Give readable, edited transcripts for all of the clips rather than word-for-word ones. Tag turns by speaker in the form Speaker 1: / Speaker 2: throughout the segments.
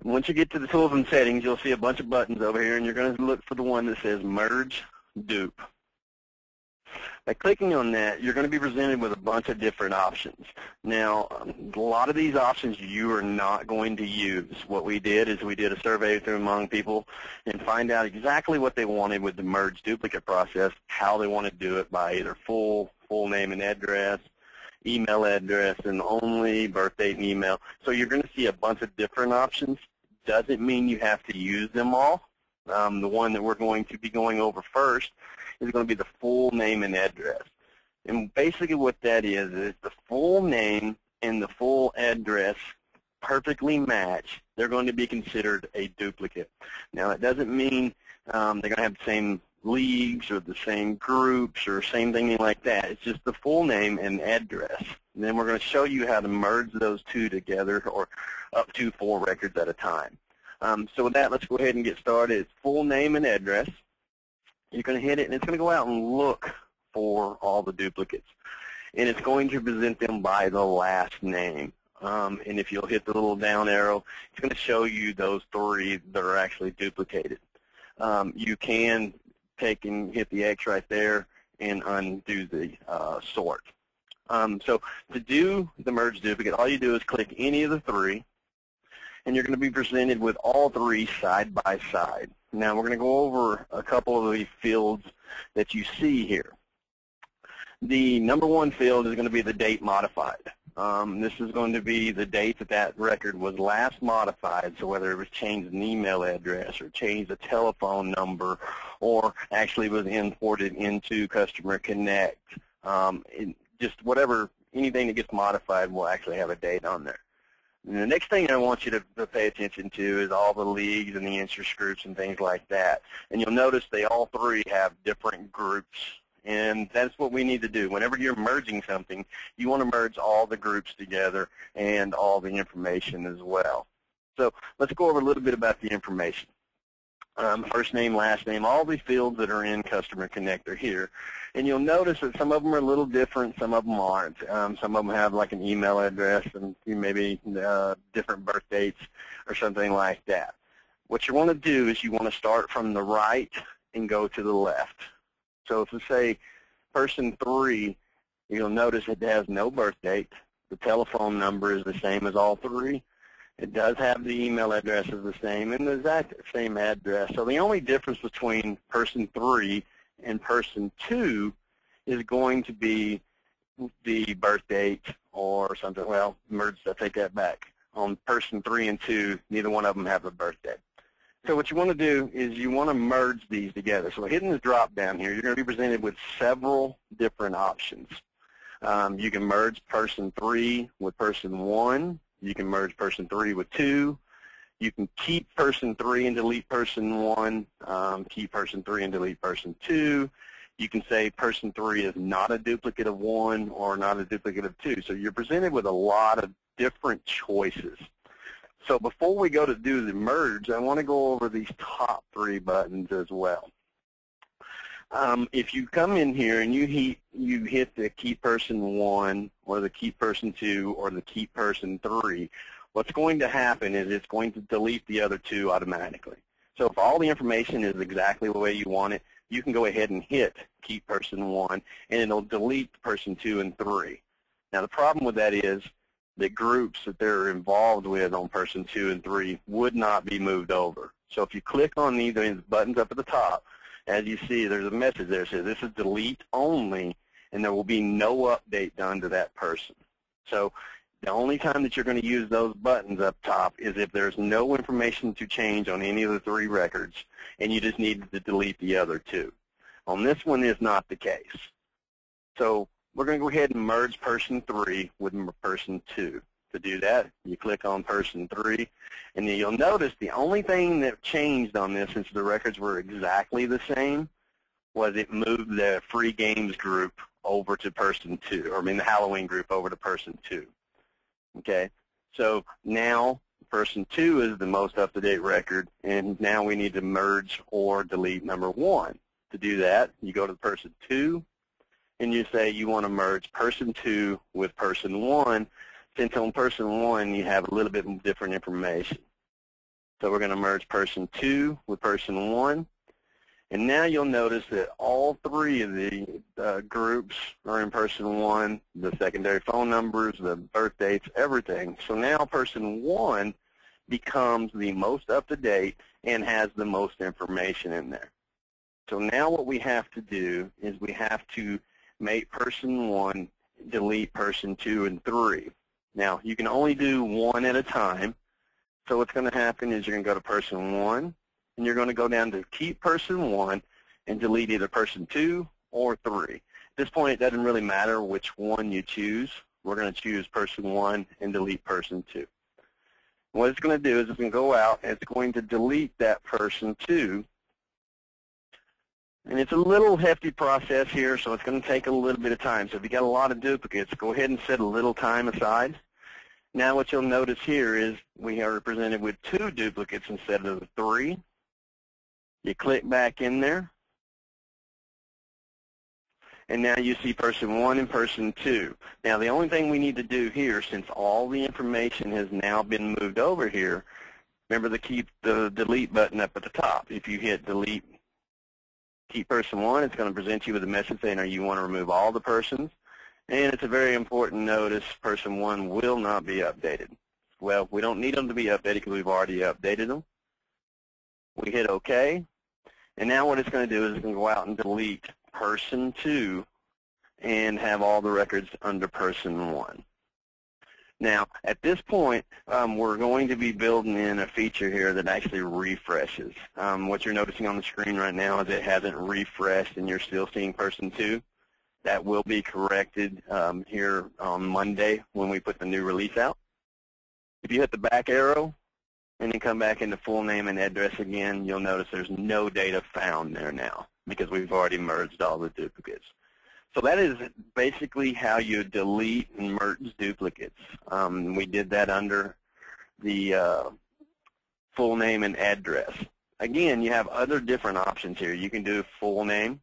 Speaker 1: once you get to the tools and settings, you'll see a bunch of buttons over here, and you're going to look for the one that says Merge Dupe. By clicking on that, you're going to be presented with a bunch of different options. Now, a lot of these options you are not going to use. What we did is we did a survey among people and find out exactly what they wanted with the merge duplicate process, how they want to do it by either full name and address, email address and only, birth date and email. So you're going to see a bunch of different options. Doesn't mean you have to use them all. The one that we're going to be going over first is going to be the full name and address. And basically what that is the full name and the full address perfectly match. They're going to be considered a duplicate. Now, it doesn't mean they're going to have the same leagues or the same groups or same thing like that. It's just the full name and address. And then we're going to show you how to merge those two together, or up to 4 records at a time. So with that, let's go ahead and get started. It's full name and address. You're going to hit it, and it's going to go out and look for all the duplicates. And it's going to present them by the last name. And if you'll hit the little down arrow, it's going to show you those 3 that are actually duplicated. You can take and hit the X right there and undo the sort. So to do the merge duplicate, all you do is click any of the 3, and you're going to be presented with all 3 side by side. Now we're going to go over a couple of the fields that you see here. The number 1 field is going to be the date modified. This is going to be the date that record was last modified, so whether it was changed an email address or changed a telephone number or actually was imported into Customer Connect. Just whatever, anything that gets modified will actually have a date on there. And the next thing I want you to pay attention to is all the leagues and the interest groups and things like that. And you'll notice they all 3 have different groups. And that's what we need to do. Whenever you're merging something, you want to merge all the groups together and all the information as well. So let's go over a little bit about the information. First name, last name, all the fields that are in Customer Connect are here. And you'll notice that some of them are a little different, some of them aren't. Some of them have like an email address and maybe different birth dates or something like that. What you want to do is you want to start from the right and go to the left. So if we say person 3, you'll notice it has no birth date. The telephone number is the same as all 3. It does have the email address is the same, and the exact same address. So the only difference between person 3 and person 2 is going to be the birth date or something. Well, merged, I take that back. On person 3 and 2, neither one of them have a birth date. So what you want to do is you want to merge these together. So hitting the drop down here, you're going to be presented with several different options. You can merge person 3 with person 1. You can merge person 3 with 2. You can keep person 3 and delete person 1, keep person 3 and delete person 2. You can say person 3 is not a duplicate of 1 or not a duplicate of 2. So you're presented with a lot of different choices. So before we go to do the merge, I want to go over these top 3 buttons as well. If you come in here and you hit the keep person 1 or the keep person 2 or the keep person 3, what's going to happen is it's going to delete the other 2 automatically. So if all the information is exactly the way you want it, you can go ahead and hit keep person 1 and it'll delete person 2 and 3. Now the problem with that is the groups that they're involved with on person 2 and 3 would not be moved over. So if you click on these buttons up at the top, as you see, there's a message there that says this is delete only, and there will be no update done to that person. So the only time that you're going to use those buttons up top is if there's no information to change on any of the 3 records, and you just need to delete the other 2. On this one is not the case. So we're going to go ahead and merge person 3 with person 2. To do that, you click on person 3, and then you'll notice the only thing that changed on this, since the records were exactly the same, was it moved the free games group over to person 2, or I mean the Halloween group over to person 2. Okay, so now person 2 is the most up-to-date record, and now we need to merge or delete number 1. To do that, you go to person 2, and you say you want to merge person 2 with person 1, since on person 1 you have a little bit different information. So we're going to merge person 2 with person 1. And now you'll notice that all 3 of the groups are in person 1, the secondary phone numbers, the birth dates, everything. So now person 1 becomes the most up-to-date and has the most information in there. So now what we have to do is we have to make person 1 delete person 2 and 3. Now, you can only do 1 at a time. So what's going to happen is you're going to go to person 1, and you're going to go down to keep person 1 and delete either person 2 or 3. At this point, it doesn't really matter which one you choose. We're going to choose person 1 and delete person 2. What it's going to do is it's going to go out and it's going to delete that person 2. And it's a little hefty process here, so it's going to take a little bit of time. So if you got a lot of duplicates, go ahead and set a little time aside. Now what you'll notice here is we are presented with 2 duplicates instead of 3. You click back in there, and now you see person 1 and person 2. Now the only thing we need to do here, since all the information has now been moved over here, remember to keep the delete button up at the top. If you hit delete, keep person 1, it's going to present you with a message saying, you want to remove all the persons. And it's a very important notice, person 1 will not be updated. Well, we don't need them to be updated because we've already updated them. We hit OK. And now what it's going to do is it's going to go out and delete person 2 and have all the records under person 1. Now, at this point, we're going to be building in a feature here that actually refreshes. What you're noticing on the screen right now is it hasn't refreshed and you're still seeing person 2. That will be corrected here on Monday when we put the new release out. If you hit the back arrow and then come back into full name and address again, you'll notice there's no data found there now because we've already merged all the duplicates. So that is basically how you delete and merge duplicates. We did that under the full name and address. Again, you have other different options here. You can do full name.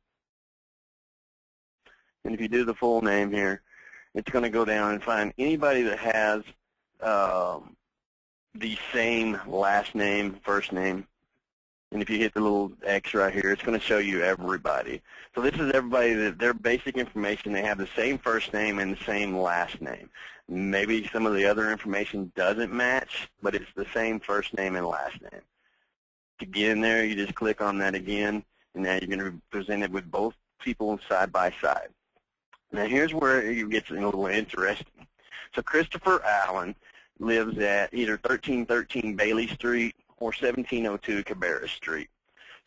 Speaker 1: And if you do the full name here, it's going to go down and find anybody that has the same last name, first name. And if you hit the little X right here, it's going to show you everybody. So this is everybody that their basic information, they have the same first name and the same last name. Maybe some of the other information doesn't match, but it's the same first name and last name. To get in there, you just click on that again, and now you're going to be presented with both people side by side. Now here's where it gets a little interesting. So Christopher Allen lives at either 1313 Bailey Street or 1702 Cabarrus Street.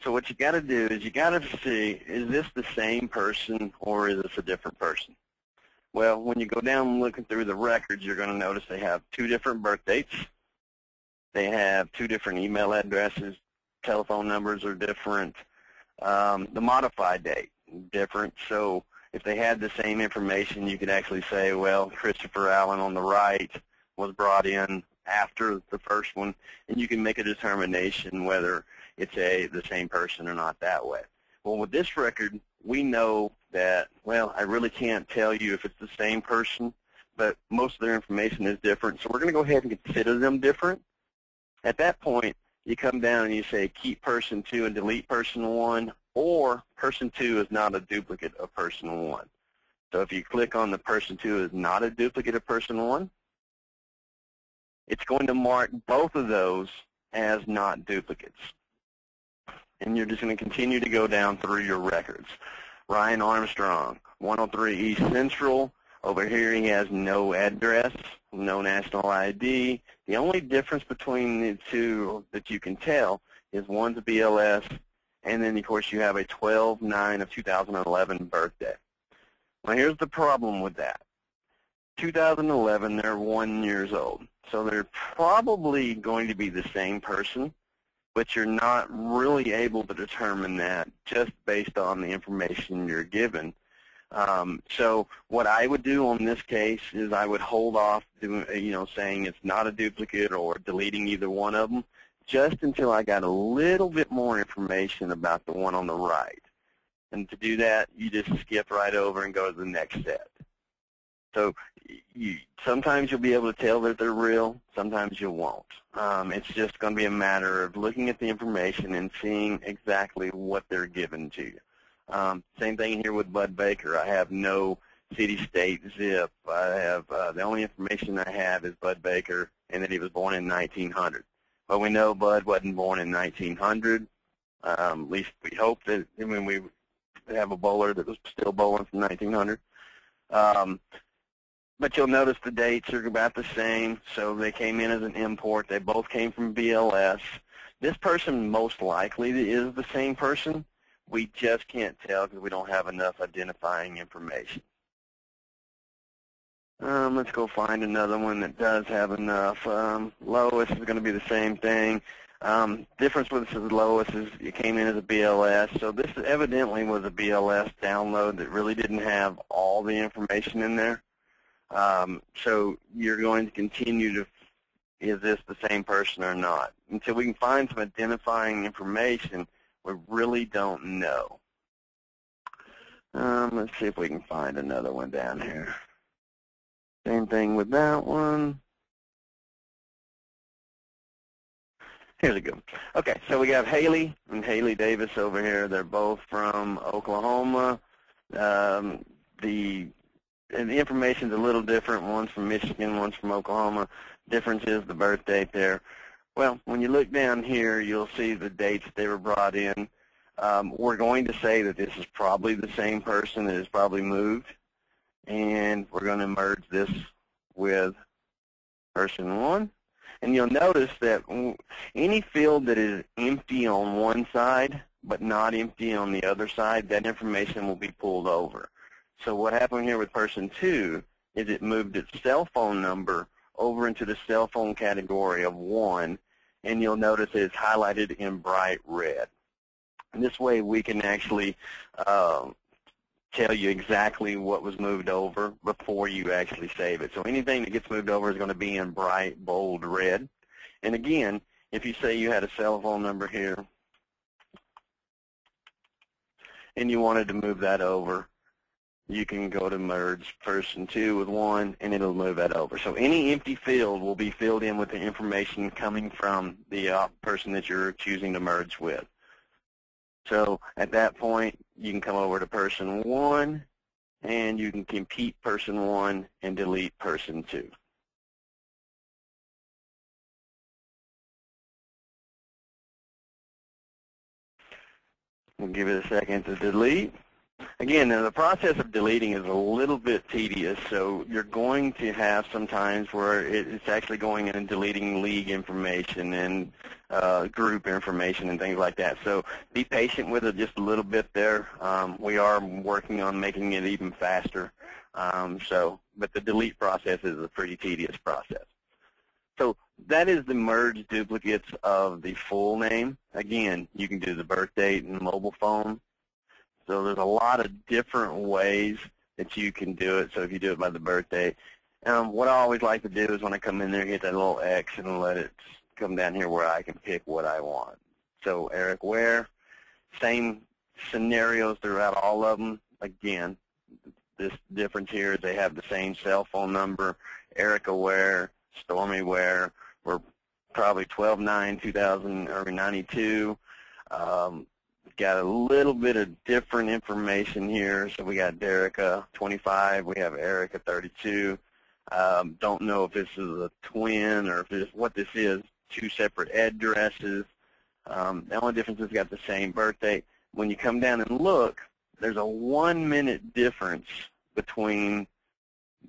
Speaker 1: So what you got to do is you got to see, is this the same person or is this a different person? Well, when you go down looking through the records, you're going to notice they have 2 different birth dates. They have 2 different email addresses. Telephone numbers are different. The modified date, different. So if they had the same information, you could actually say, well, Christopher Allen on the right was brought in after the first one, and you can make a determination whether it's the same person or not that way. Well, with this record, we know that, well, I really can't tell you if it's the same person, but most of their information is different, so we're going to go ahead and consider them different. At that point, you come down and you say keep person 2 and delete person 1, or person 2 is not a duplicate of person 1. So if you click on the person 2 is not a duplicate of person 1, it's going to mark both of those as not duplicates. And you're just going to continue to go down through your records. Ryan Armstrong, 103 East Central. Over here he has no address, no national ID. The only difference between the 2 that you can tell is one's a BLS, and then of course you have a 12/9 of 2011 birthday. Now here's the problem with that. 2011, they're 1 year old. So they're probably going to be the same person, but you're not really able to determine that just based on the information you're given. So what I would do on this case is I would hold off doing, saying it's not a duplicate or deleting either one of them just until I got a little bit more information about the one on the right. And to do that, you just skip right over and go to the next step. So sometimes you'll be able to tell that they're real, sometimes you won't. It's just going to be a matter of looking at the information and seeing exactly what they're given to you. Same thing here with Bud Baker. I have no city, state, zip. I have the only information I have is Bud Baker and that he was born in 1900. But we know Bud wasn't born in 1900. At least we hope that when we have a bowler that was still bowling from 1900. But you'll notice the dates are about the same. So they came in as an import. They both came from BLS. This person most likely is the same person. We just can't tell because we don't have enough identifying information. Let's go find another one that does have enough. Lois is going to be the same thing. Difference with this is Lois is it came in as a BLS. So this evidently was a BLS download that really didn't have all the information in there. So you're going to continue to, is this the same person or not? Until we can find some identifying information, we really don't know. Let's see if we can find another one down here. Same thing with that one. Here's a good one. Okay, so we have Haley and Haley Davis over here. They're both from Oklahoma. And the information's a little different. One's from Michigan, one's from Oklahoma. Difference is the birth date there. Well, when you look down here, you'll see the dates they were brought in. We're going to say that this is probably the same person that has probably moved. And we're going to merge this with person 1. And you'll notice that any field that is empty on one side but not empty on the other side, that information will be pulled over. So what happened here with person 2 is it moved its cell phone number over into the cell phone category of 1, and you'll notice it's highlighted in bright red. And this way we can actually tell you exactly what was moved over before you actually save it. So anything that gets moved over is going to be in bright, bold red. And again, if you say you had a cell phone number here and you wanted to move that over, you can go to merge person 2 with 1, and it'll move that over. So any empty field will be filled in with the information coming from the person that you're choosing to merge with. So at that point, you can come over to person 1, and you can keep person 1 and delete person 2. We'll give it a second to delete. Again, the process of deleting is a little bit tedious, so you're going to have some times where it's actually going in and deleting league information and group information and things like that. So be patient with it just a little bit there. We are working on making it even faster. But the delete process is a pretty tedious process. So that is the merge duplicates of the full name. Again, you can do the birth date and mobile phone. So there's a lot of different ways that you can do it. So if you do it by the birth date, what I always like to do is when I come in there, hit that little X and let it come down here where I can pick what I want. So Eric Ware, same scenarios throughout all of them. Again, this difference here is they have the same cell phone number. Erica Ware, Stormy Ware, were probably 12/9/2092. Got a little bit of different information here. So we got Derica 25, we have Erica 32. Don't know if this is a twin or if this, what this is, 2 separate addresses. The only difference is got the same birth date. When you come down and look, there's a 1-minute difference between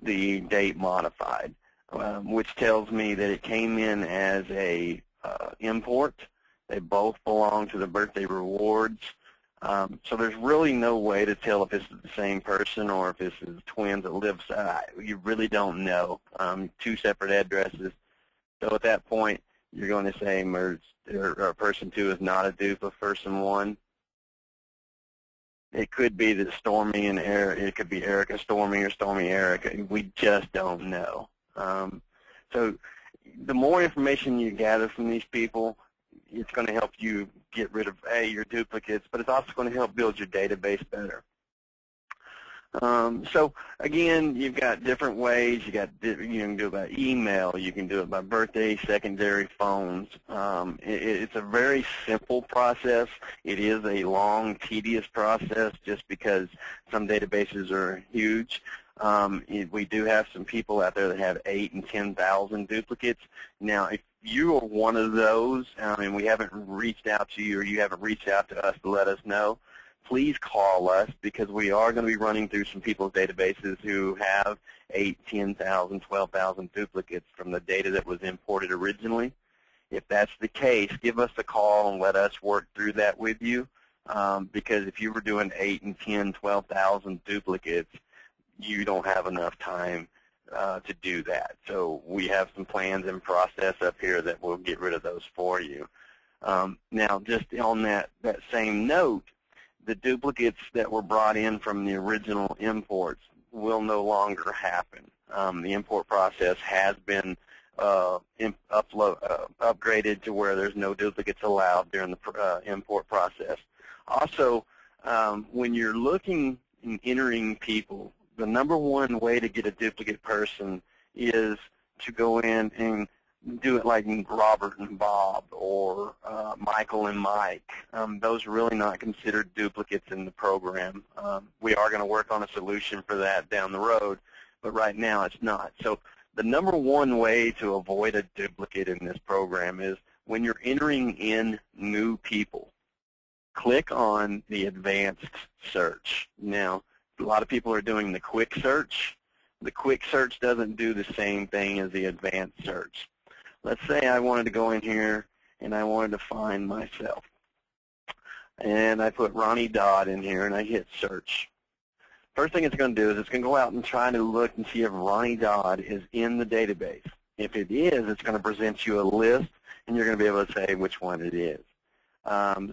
Speaker 1: the date modified, which tells me that it came in as a import. They both belong to the birthday rewards. So there's really no way to tell if this is the same person or if this is twins that live. You really don't know. 2 separate addresses. So at that point, you're going to say merge, or person 2 is not a dupe of person 1. It could be that Stormy and Eric, it could be Erica Stormy or Stormy Erica. We just don't know. So the more information you gather from these people, it's going to help you get rid of, your duplicates, but it's also going to help build your database better. So again, you've got different ways. You can do it by email. You can do it by birthday, secondary phones. It's a very simple process. It is a long, tedious process just because some databases are huge. We do have some people out there that have 8,000 and 10,000 duplicates. Now, if you are one of those, and we haven't reached out to you or you haven't reached out to us to let us know, please call us because we are going to be running through some people's databases who have 8,000, 10,000, 12,000 duplicates from the data that was imported originally. If that's the case, give us a call and let us work through that with you because if you were doing 8,000 and 10,000, 12,000 duplicates, you don't have enough time to do that. So we have some plans in process up here that will get rid of those for you. Now, just on that same note, the duplicates that were brought in from the original imports will no longer happen. The import process has been upgraded to where there's no duplicates allowed during the import process. Also, when you're looking and entering people, the number one way to get a duplicate person is to go in and do it like Robert and Bob or Michael and Mike. Those are really not considered duplicates in the program. We are going to work on a solution for that down the road, but right now it's not. So the number one way to avoid a duplicate in this program is when you're entering in new people, click on the advanced search. Now, a lot of people are doing the quick search. The quick search doesn't do the same thing as the advanced search. Let's say I wanted to go in here and I wanted to find myself. And I put Ronnie Dodd in here and I hit search. First thing it's going to do is it's going to go out and try to look and see if Ronnie Dodd is in the database. If it is, it's going to present you a list and you're going to be able to say which one it is.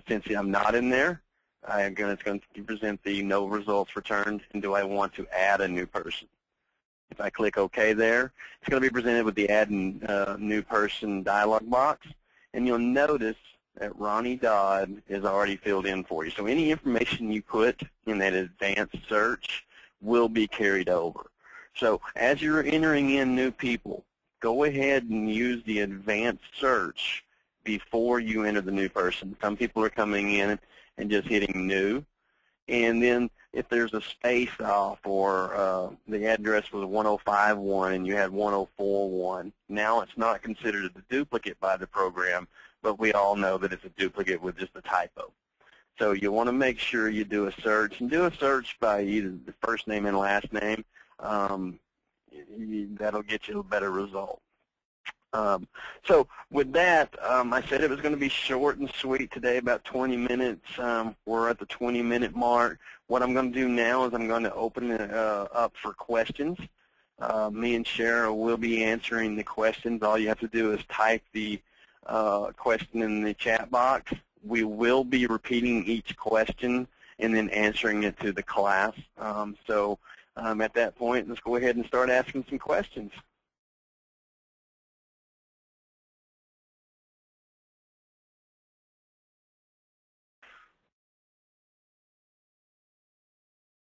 Speaker 1: Since I'm not in there, it's going to present the no results returned, and do I want to add a new person? If I click OK there, it's going to be presented with the Add New Person dialog box, and you'll notice that Ronnie Dodd is already filled in for you. So any information you put in that advanced search will be carried over. So as you're entering in new people, go ahead and use the advanced search before you enter the new person. Some people are coming in and just hitting new, and then if there's a space off or the address was 1051 and you had 1041, now it's not considered a duplicate by the program, but we all know that it's a duplicate with just a typo. So you want to make sure you do a search, and do a search by either the first name and last name. That'll get you a better result. So with that, I said it was going to be short and sweet today, about 20 minutes. We're at the 20-minute mark. What I'm going to do now is I'm going to open it up for questions. Me and Cheryl will be answering the questions. All you have to do is type the question in the chat box. We will be repeating each question and then answering it to the class. At that point, let's go ahead and start asking some questions.